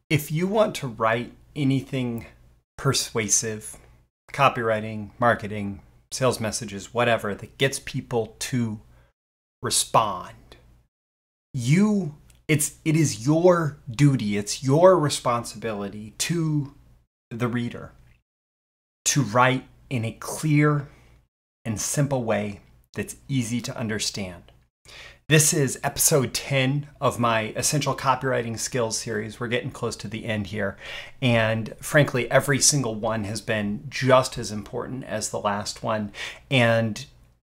If you want to write anything persuasive, copywriting, marketing, sales messages, whatever, that gets people to respond, it is your duty, it's your responsibility to the reader to write in a clear and simple way that's easy to understand. This is episode 10 of my Essential Copywriting Skills series. We're getting close to the end here. And frankly, every single one has been just as important as the last one. And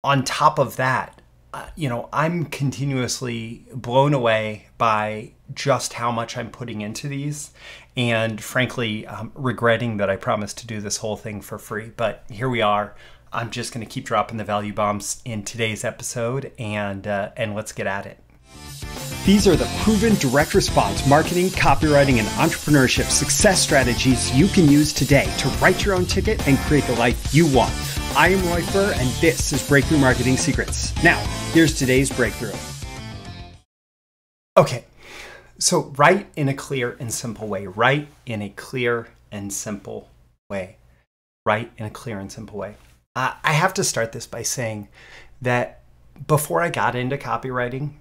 on top of that, I'm continuously blown away by just how much I'm putting into these. And frankly, regretting that I promised to do this whole thing for free. But here we are. I'm just going to keep dropping the value bombs in today's episode, and let's get at it. These are the proven direct response marketing, copywriting, and entrepreneurship success strategies you can use today to write your own ticket and create the life you want. I am Roy Furr, and this is Breakthrough Marketing Secrets. Now, here's today's breakthrough. Okay, so write in a clear and simple way. Write in a clear and simple way. Write in a clear and simple way. I have to start this by saying that before I got into copywriting,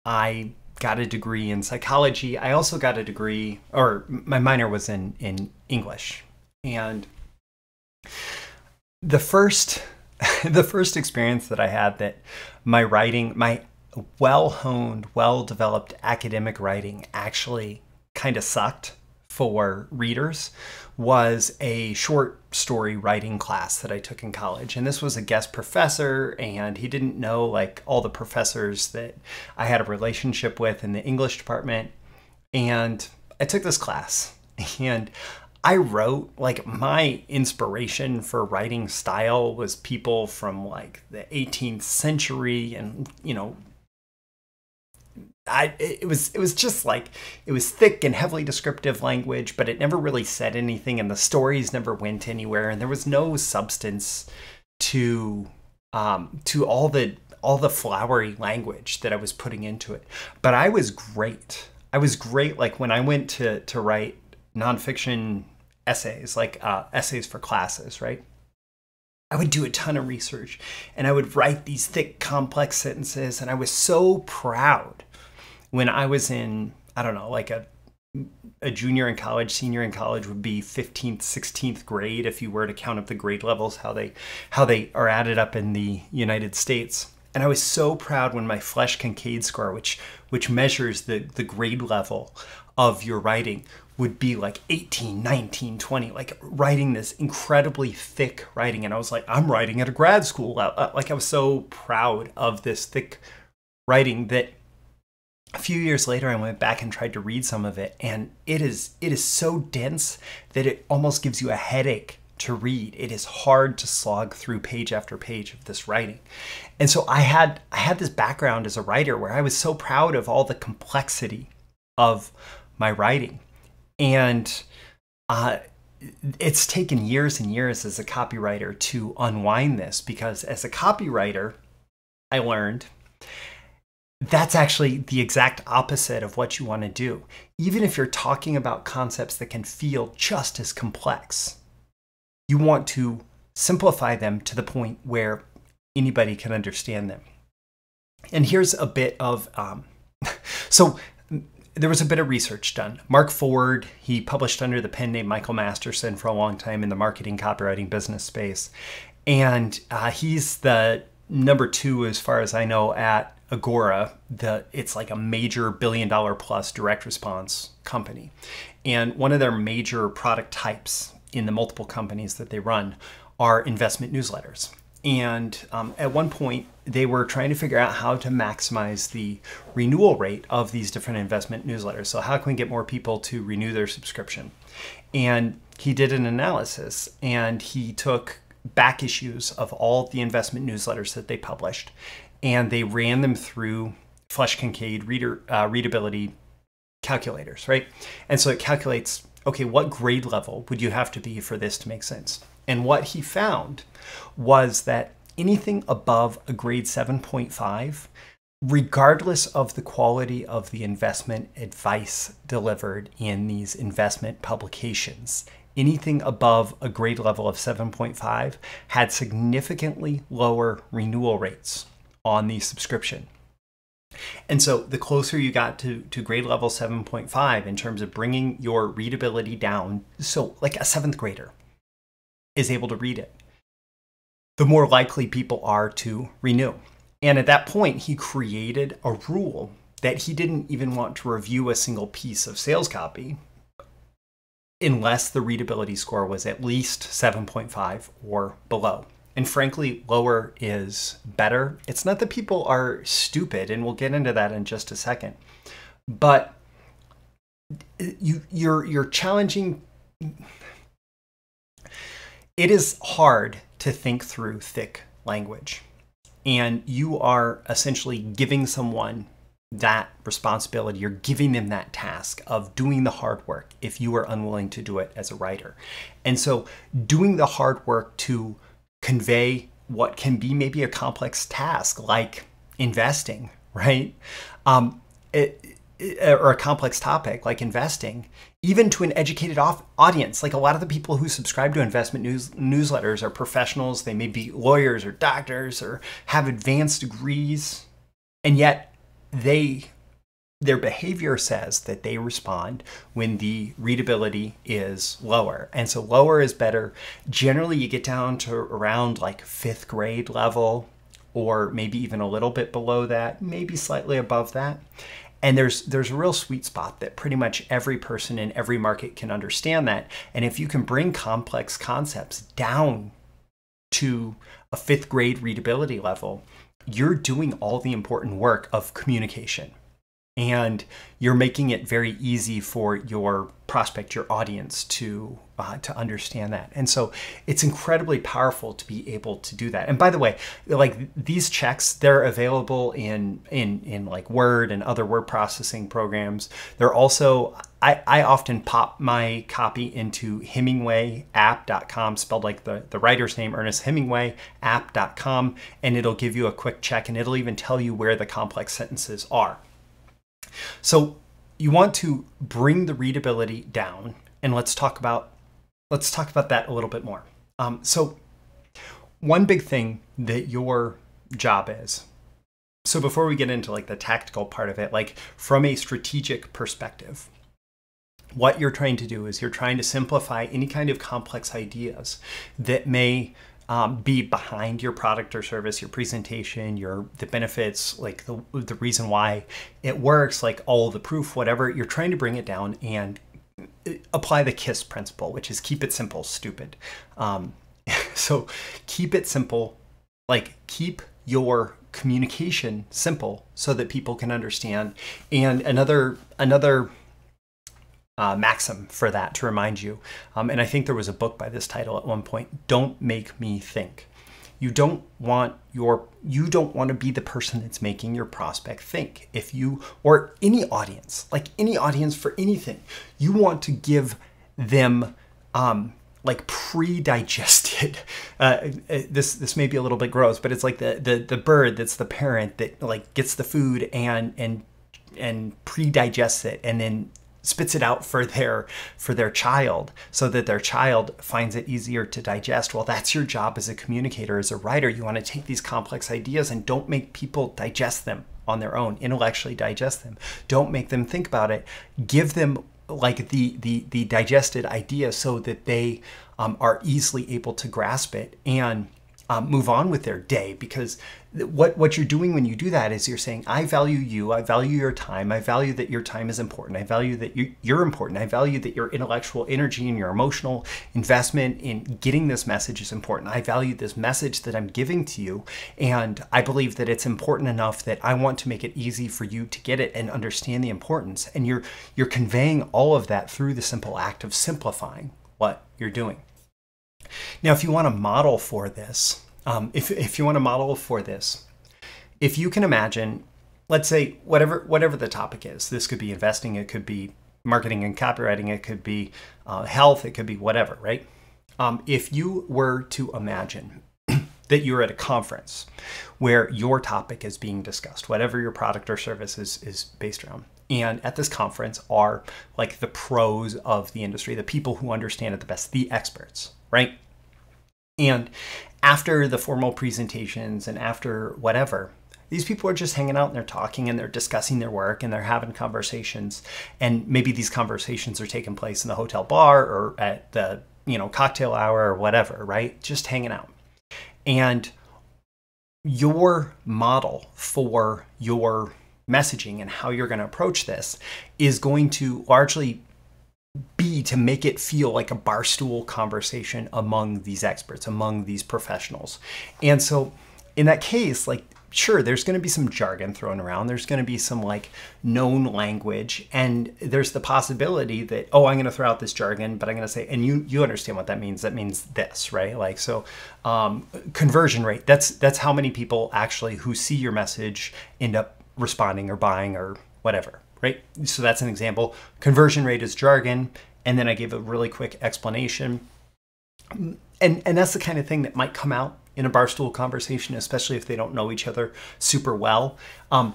I got a degree in psychology. I also got a degree, or my minor was in English. And the first experience that I had that my writing, my well-honed, well-developed academic writing actually kind of sucked for readers was a short story writing class that I took in college. And this was a guest professor, and he didn't know like all the professors that I had a relationship with in the English department. And I took this class, and I wrote, like, my inspiration for writing style was people from like the 18th century, and it was just like, it was thick and heavily descriptive language, but it never really said anything, and the stories never went anywhere, and there was no substance to all the flowery language that I was putting into it. But I was great. Like when I went to write nonfiction essays, like essays for classes, right? I would do a ton of research, and I would write these thick, complex sentences, and I was so proud when I was in, I don't know, like a junior in college, senior in college would be 15th, 16th grade if you were to count up the grade levels, how they are added up in the United States. And I was so proud when my Flesch-Kincaid score, which measures the grade level of your writing, would be like 18, 19, 20, like writing this incredibly thick writing. And I was like, I'm writing at a grad school. Like I was so proud of this thick writing that a few years later, I went back and tried to read some of it, and it is so dense that it almost gives you a headache to read. It is hard to slog through page after page of this writing. And so I had this background as a writer where I was so proud of all the complexity of my writing. And it's taken years and years as a copywriter to unwind this, because as a copywriter, I learned that's actually the exact opposite of what you want to do. Even if you're talking about concepts that can feel just as complex, you want to simplify them to the point where anybody can understand them. And here's a bit of, so there was a bit of research done. Mark Ford, he published under the pen name Michael Masterson for a long time in the marketing, copywriting business space. And he's the number 2, as far as I know, at Agora. It's like a major $1 billion plus direct response company. And one of their major product types in the multiple companies that they run are investment newsletters. And at one point, they were trying to figure out how to maximize the renewal rate of these different investment newsletters. So how can we get more people to renew their subscription? And he did an analysis, and he took back issues of all the investment newsletters that they published, and they ran them through Flesch-Kincaid readability calculators, right? And so it calculates, okay, what grade level would you have to be for this to make sense? And what he found was that anything above a grade 7.5 regardless of the quality of the investment advice delivered in these investment publications, anything above a grade level of 7.5 had significantly lower renewal rates on the subscription. And so the closer you got to grade level 7.5 in terms of bringing your readability down, so like a seventh grader is able to read it, the more likely people are to renew. And at that point, he created a rule that he didn't even want to review a single piece of sales copy unless the readability score was at least 7.5 or below. And frankly, lower is better. It's not that people are stupid, and we'll get into that in just a second, but you're challenging. It is hard to think through thick language, and you are essentially giving someone that responsibility. You're giving them that task of doing the hard work if you are unwilling to do it as a writer. And so doing the hard work to convey what can be maybe a complex task like investing, right? Or a complex topic like investing, even to an educated audience. Like a lot of the people who subscribe to investment newsletters are professionals. They may be lawyers or doctors or have advanced degrees, and yet their behavior says that they respond when the readability is lower. And so lower is better. Generally, you get down to around like fifth grade level, or maybe even a little bit below that, maybe slightly above that. And there's a real sweet spot that pretty much every person in every market can understand that. And if you can bring complex concepts down to a fifth grade readability level, you're doing all the important work of communication. And you're making it very easy for your prospect, your audience, to understand that. And so it's incredibly powerful to be able to do that. And by the way, like these checks, they're available in like Word and other word processing programs. They're also, I often pop my copy into HemingwayApp.com, spelled like the writer's name, Ernest Hemingway, app.com, and it'll give you a quick check, and it'll even tell you where the complex sentences are. So you want to bring the readability down, and let's talk about that a little bit more. So one big thing that your job is, so before we get into like the tactical part of it, like from a strategic perspective, what you're trying to do is you're trying to simplify any kind of complex ideas that may be behind your product or service, your presentation, the benefits, like the reason why it works, like all the proof, whatever. You're trying to bring it down and apply the KISS principle, which is keep it simple, stupid. So keep it simple, like keep your communication simple so that people can understand. And another maxim for that to remind you. And I think there was a book by this title at one point, Don't Make Me Think. You don't want to be the person that's making your prospect think. Or any audience, like any audience for anything, you want to give them like pre-digested, this may be a little bit gross, but it's like the bird that's the parent that like gets the food and pre-digests it and then spits it out for their child so that their child finds it easier to digest. Well, that's your job as a communicator, as a writer. You want to take these complex ideas and don't make people digest them on their own, intellectually digest them. Don't make them think about it. Give them like the digested idea so that they are easily able to grasp it and move on with their day. Because what you're doing when you do that is you're saying, I value you, I value your time, I value that your time is important, I value that you're important, I value that your intellectual energy and your emotional investment in getting this message is important. I value this message that I'm giving to you, and I believe that it's important enough that I want to make it easy for you to get it and understand the importance. And you're conveying all of that through the simple act of simplifying what you're doing. Now, if you want to model for this, if you want to model for this, if you can imagine, let's say whatever the topic is, this could be investing, it could be marketing and copywriting, it could be health, it could be whatever, right? If you were to imagine that you're at a conference where your topic is being discussed, whatever your product or service is based around. And at this conference are like the pros of the industry, the people who understand it the best, the experts, right? And after the formal presentations and after whatever, these people are just hanging out and they're talking and they're discussing their work and they're having conversations. And maybe these conversations are taking place in the hotel bar or at the, cocktail hour or whatever, right? Just hanging out. And your model for your messaging and how you're going to approach this is going to largely be to make it feel like a barstool conversation among these experts, among these professionals. And so in that case, like, sure, there's going to be some jargon thrown around. There's going to be some like known language. And there's the possibility that, oh, I'm going to throw out this jargon, but I'm going to say, and you understand what that means. That means this, right? Like, so conversion rate, that's how many people actually who see your message end up responding or buying or whatever, right? So that's an example. Conversion rate is jargon. And then I gave a really quick explanation. And that's the kind of thing that might come out in a barstool conversation, especially if they don't know each other super well. And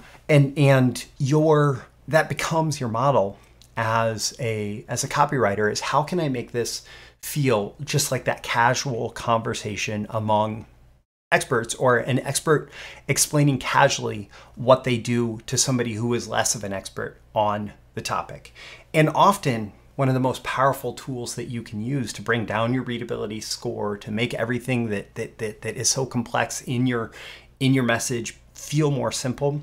that becomes your model as a copywriter, is how can I make this feel just like that casual conversation among experts, or an expert explaining casually what they do to somebody who is less of an expert on the topic. And often one of the most powerful tools that you can use to bring down your readability score, to make everything that is so complex in your message feel more simple,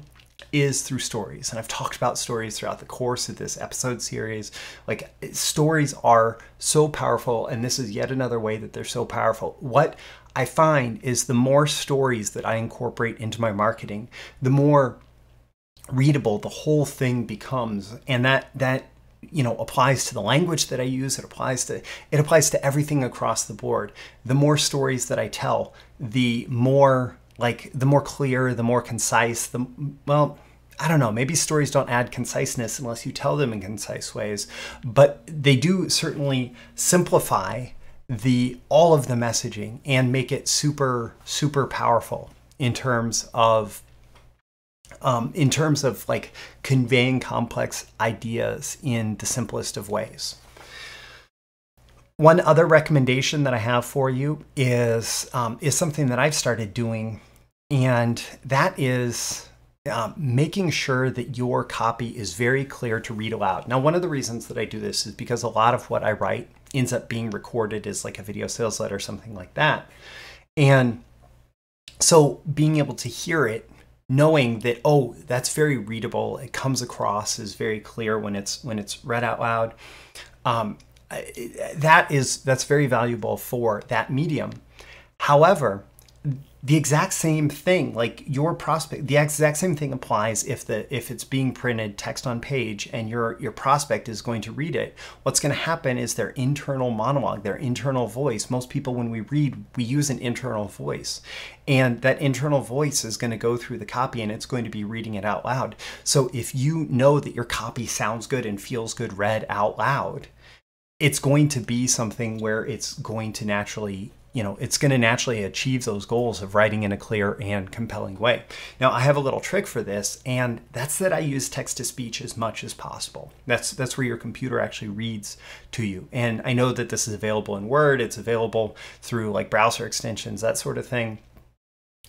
is through stories. And I've talked about stories throughout the course of this episode series. Like, stories are so powerful, and this is yet another way that they're so powerful. What I find is the more stories that I incorporate into my marketing, the more readable the whole thing becomes. And that applies to the language that I use. It applies to everything across the board. The more stories that I tell, the more clear, the more concise, I don't know, maybe stories don't add conciseness unless you tell them in concise ways, but they do certainly simplify all of the messaging and make it super, super powerful in terms of like conveying complex ideas in the simplest of ways. One other recommendation that I have for you is something that I've started doing, and that is making sure that your copy is very clear to read aloud. Now, one of the reasons that I do this is because a lot of what I write ends up being recorded as like a video sales letter or something like that. And so being able to hear it, knowing that, oh, that's very readable, it comes across as very clear when it's read out loud, that's very valuable for that medium. However, the exact same thing, like your prospect, the exact same thing applies if it's being printed text on page and your prospect is going to read it. What's going to happen is their internal monologue, their internal voice. Most people, when we read, we use an internal voice, and that internal voice is going to go through the copy and it's going to be reading it out loud. So if you know that your copy sounds good and feels good read out loud, it's going to be something where it's going to naturally achieve those goals of writing in a clear and compelling way. Now, I have a little trick for this, and that's that I use text-to-speech as much as possible. That's where your computer actually reads to you. And I know that this is available in Word. It's available through like browser extensions, that sort of thing.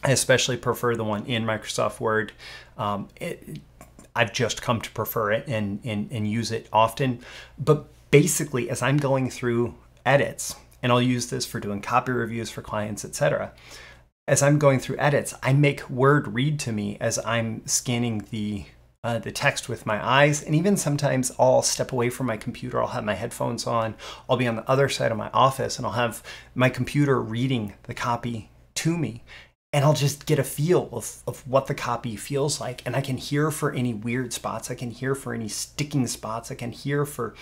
I especially prefer the one in Microsoft Word. I've just come to prefer it and use it often. But basically, as I'm going through edits, and I'll use this for doing copy reviews for clients, etc. As I'm going through edits, I make Word read to me as I'm scanning the text with my eyes. And even sometimes I'll step away from my computer. I'll have my headphones on. I'll be on the other side of my office and I'll have my computer reading the copy to me. And I'll just get a feel of what the copy feels like. And I can hear for any weird spots. I can hear for any sticking spots. I can hear for...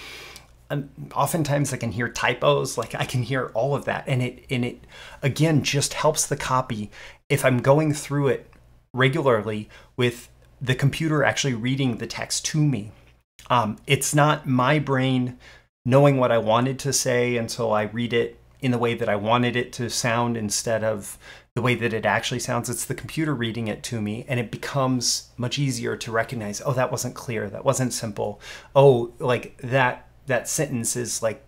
oftentimes I can hear typos, like I can hear all of that. And it again, just helps the copy if I'm going through it regularly with the computer actually reading the text to me. It's not my brain knowing what I wanted to say, and so I read it in the way that I wanted it to sound instead of the way that it actually sounds. It's the computer reading it to me, and it becomes much easier to recognize, oh, that wasn't clear, that wasn't simple. Oh, like that sentence is like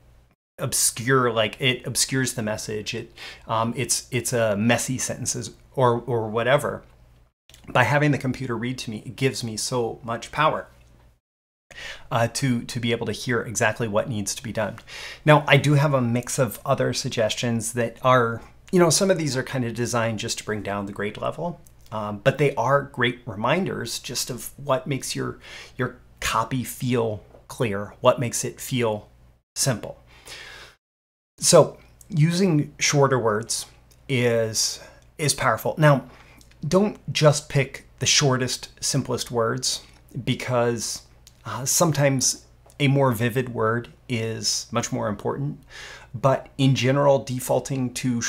obscure, like it obscures the message. It's a messy sentences or whatever. By having the computer read to me, it gives me so much power to be able to hear exactly what needs to be done. Now, I do have a mix of other suggestions that are, some of these are kind of designed just to bring down the grade level, but they are great reminders just of what makes your copy feel clear, what makes it feel simple. So using shorter words is powerful. Now, don't just pick the shortest, simplest words, because sometimes a more vivid word is much more important. But in general, defaulting to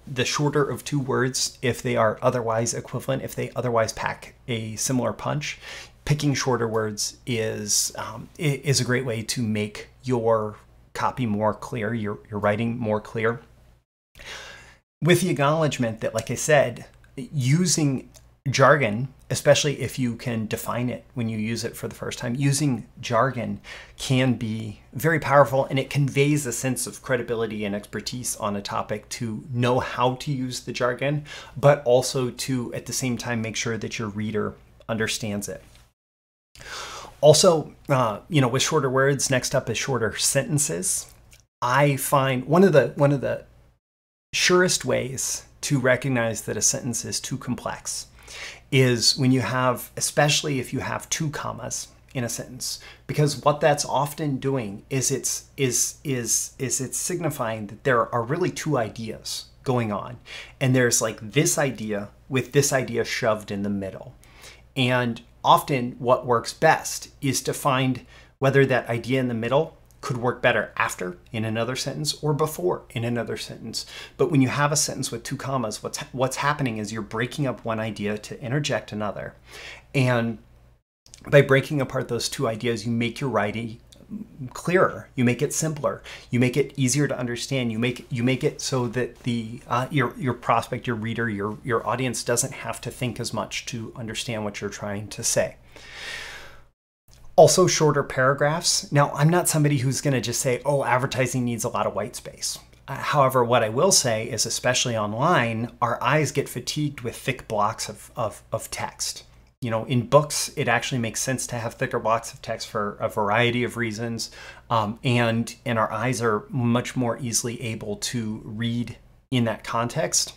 the shorter of two words, if they are otherwise equivalent, if they otherwise pack a similar punch, picking shorter words is a great way to make your copy more clear, your writing more clear. With the acknowledgement that, like I said, using jargon, especially if you can define it when you use it for the first time, using jargon can be very powerful, and it conveys a sense of credibility and expertise on a topic to know how to use the jargon, but also to, at the same time, make sure that your reader understands it. Also, with shorter words, next up is shorter sentences. I find one of the surest ways to recognize that a sentence is too complex is when you have, especially if you have 2 commas in a sentence, because what that's often doing is it's signifying that there are really 2 ideas going on, and there's like this idea with this idea shoved in the middle. And often what works best is to find whether that idea in the middle could work better after in another sentence or before in another sentence. But when you have a sentence with 2 commas, what's happening is you're breaking up one idea to interject another. And by breaking apart those 2 ideas, you make your writing clearer, you make it simpler, you make it easier to understand, you make it so that the your prospect, your reader, your audience doesn't have to think as much to understand what you're trying to say. Also, shorter paragraphs. Now, I'm not somebody who's going to just say, oh, advertising needs a lot of white space. However, what I will say is, especially online, our eyes get fatigued with thick blocks of text. In books, it actually makes sense to have thicker blocks of text for a variety of reasons, and our eyes are much more easily able to read in that context.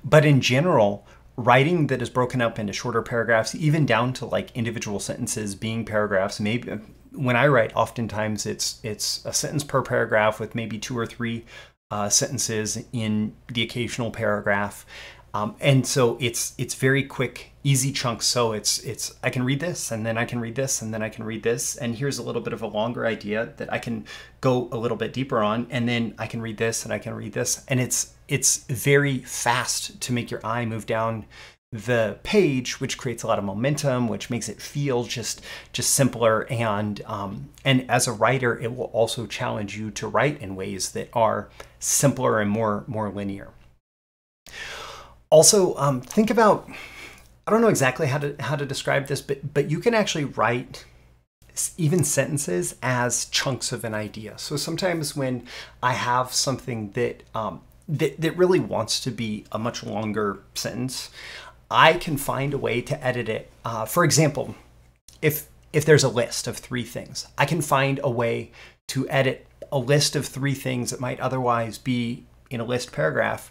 But in general, writing that is broken up into shorter paragraphs, even down to like individual sentences being paragraphs, maybe when I write, oftentimes it's a sentence per paragraph with maybe 2 or 3 sentences in the occasional paragraph. And so it's very quick, easy chunks. So it's I can read this, and then I can read this, and then I can read this, and here's a little bit of a longer idea that I can go a little bit deeper on, and then I can read this, and I can read this, and it's very fast to make your eye move down the page, which creates a lot of momentum, which makes it feel just simpler. And as a writer, it will also challenge you to write in ways that are simpler and more linear. Also, think about, I don't know exactly how to describe this, but you can actually write even sentences as chunks of an idea. So sometimes when I have something that really wants to be a much longer sentence, I can find a way to edit it. For example, if there's a list of 3 things, I can find a way to edit a list of 3 things that might otherwise be in a list paragraph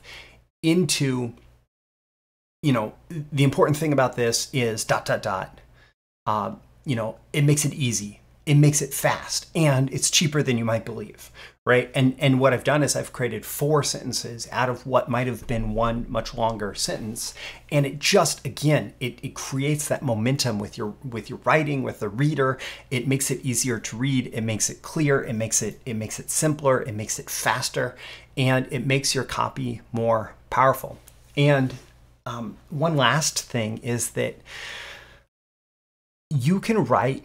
into, the important thing about this is ... It makes it easy. It makes it fast, and it's cheaper than you might believe, right? And what I've done is I've created 4 sentences out of what might have been 1 much longer sentence, and it just, again, it creates that momentum with your writing, with the reader. It makes it easier to read. It makes it clear. It makes it simpler. It makes it faster, and it makes your copy more powerful. And one last thing is that you can write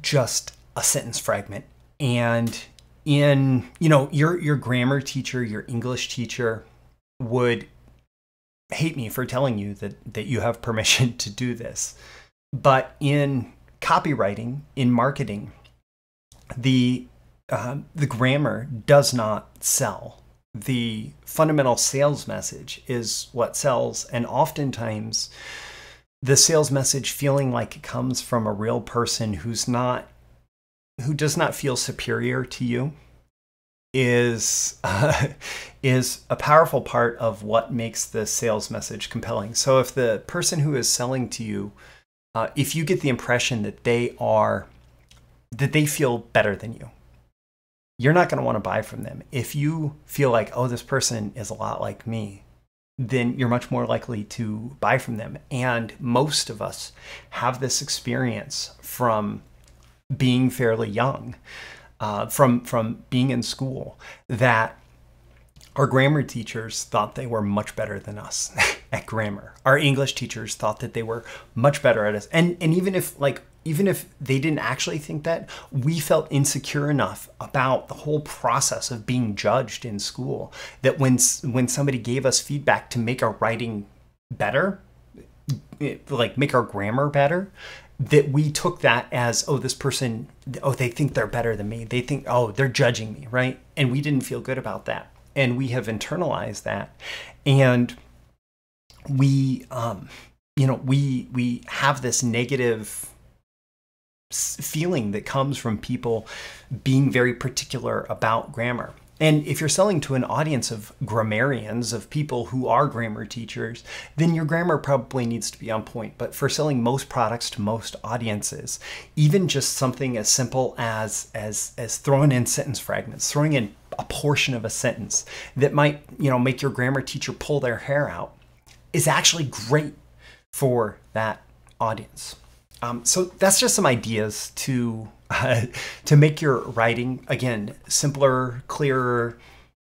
just a sentence fragment, and your grammar teacher, your English teacher would hate me for telling you that you have permission to do this. But in copywriting, in marketing, the grammar does not sell. The fundamental sales message is what sells, and oftentimes the sales message feeling like it comes from a real person who does not feel superior to you is a powerful part of what makes the sales message compelling. So if the person who is selling to you, if you get the impression that they feel better than you, you're not going to want to buy from them. If you feel like, oh, this person is a lot like me, then you're much more likely to buy from them. And most of us have this experience from being fairly young, from being in school, that our grammar teachers thought they were much better than us at grammar. Our English teachers thought that they were much better at us. And even if they didn't actually think that, we felt insecure enough about the whole process of being judged in school that when somebody gave us feedback to make our writing better, like make our grammar better, that we took that as, oh, this person, oh, they think they're better than me. They think, oh, they're judging me, right? And we didn't feel good about that. And we have internalized that. And we have this negative feeling that comes from people being very particular about grammar. And if you're selling to an audience of grammarians, of people who are grammar teachers, then your grammar probably needs to be on point. But for selling most products to most audiences, even just something as simple as throwing in sentence fragments, throwing in a portion of a sentence that might, make your grammar teacher pull their hair out, is actually great for that audience. So that's just some ideas to make your writing, again, simpler, clearer,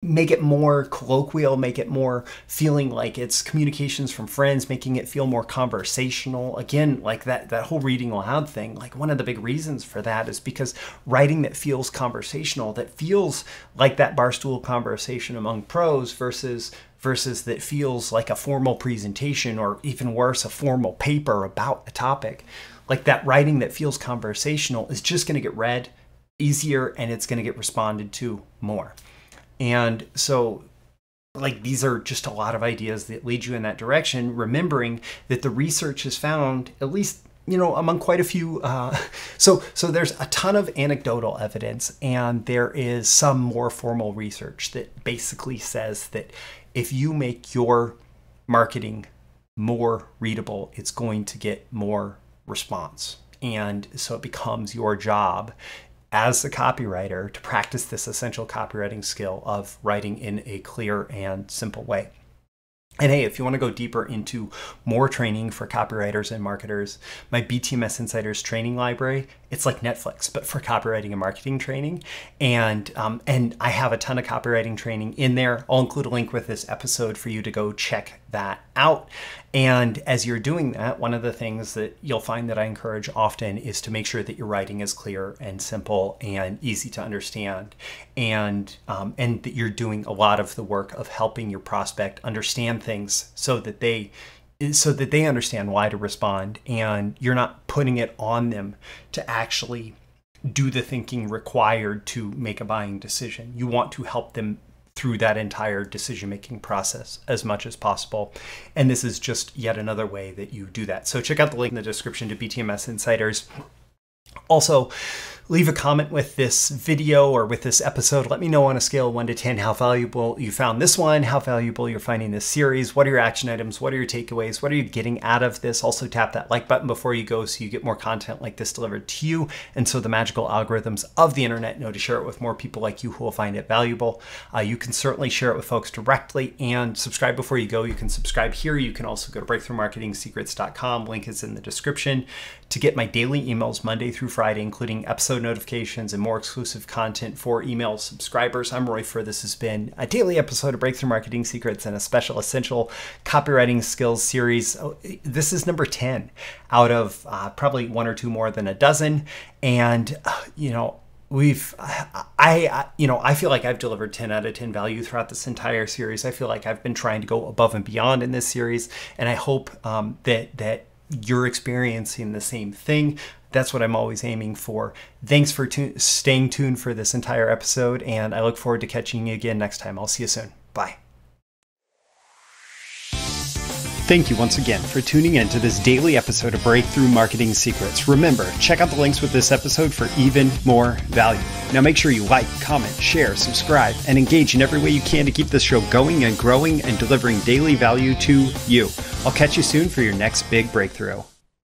make it more colloquial, make it more feeling like it's communications from friends, making it feel more conversational. Again, like that whole reading aloud thing, like one of the big reasons for that is because writing that feels conversational, that feels like that barstool conversation among pros versus that feels like a formal presentation, or even worse, a formal paper about a topic. Like that writing that feels conversational is just going to get read easier, and it's going to get responded to more. And so, like, these are just a lot of ideas that lead you in that direction, remembering that the research has found, at least, among quite a few, so there's a ton of anecdotal evidence, and there is some more formal research that basically says that if you make your marketing more readable, it's going to get more response. And so it becomes your job as a copywriter to practice this essential copywriting skill of writing in a clear and simple way. And hey, if you want to go deeper into more training for copywriters and marketers, my BTMS Insiders training library, it's like Netflix, but for copywriting and marketing training. And I have a ton of copywriting training in there. I'll include a link with this episode for you to go check that out. And as you're doing that, one of the things that you'll find that I encourage often is to make sure that your writing is clear and simple and easy to understand, and that you're doing a lot of the work of helping your prospect understand things so that they understand why to respond, and you're not putting it on them to actually do the thinking required to make a buying decision. You want to help them through that entire decision-making process as much as possible. And this is just yet another way that you do that. So check out the link in the description to BTMS Insiders. Also, leave a comment with this video or with this episode. Let me know on a scale of 1 to 10 how valuable you found this one, how valuable you're finding this series. What are your action items? What are your takeaways? What are you getting out of this? Also tap that like button before you go so you get more content like this delivered to you. And so the magical algorithms of the internet know to share it with more people like you who will find it valuable. You can certainly share it with folks directly, and subscribe before you go. You can subscribe here. You can also go to breakthroughmarketingsecrets.com. Link is in the description to get my daily emails Monday through Friday, including episode notifications and more exclusive content for email subscribers. I'm Roy Furr. This has been a daily episode of Breakthrough Marketing Secrets and a special essential copywriting skills series. This is number 10 out of probably one or two more than a dozen. And, I feel like I've delivered 10 out of 10 value throughout this entire series. I feel like I've been trying to go above and beyond in this series, and I hope that you're experiencing the same thing. That's what I'm always aiming for. Thanks for staying tuned for this entire episode, and I look forward to catching you again next time. I'll see you soon. Bye. Thank you once again for tuning in to this daily episode of Breakthrough Marketing Secrets. Remember, check out the links with this episode for even more value. Now make sure you like, comment, share, subscribe, and engage in every way you can to keep this show going and growing and delivering daily value to you. I'll catch you soon for your next big breakthrough.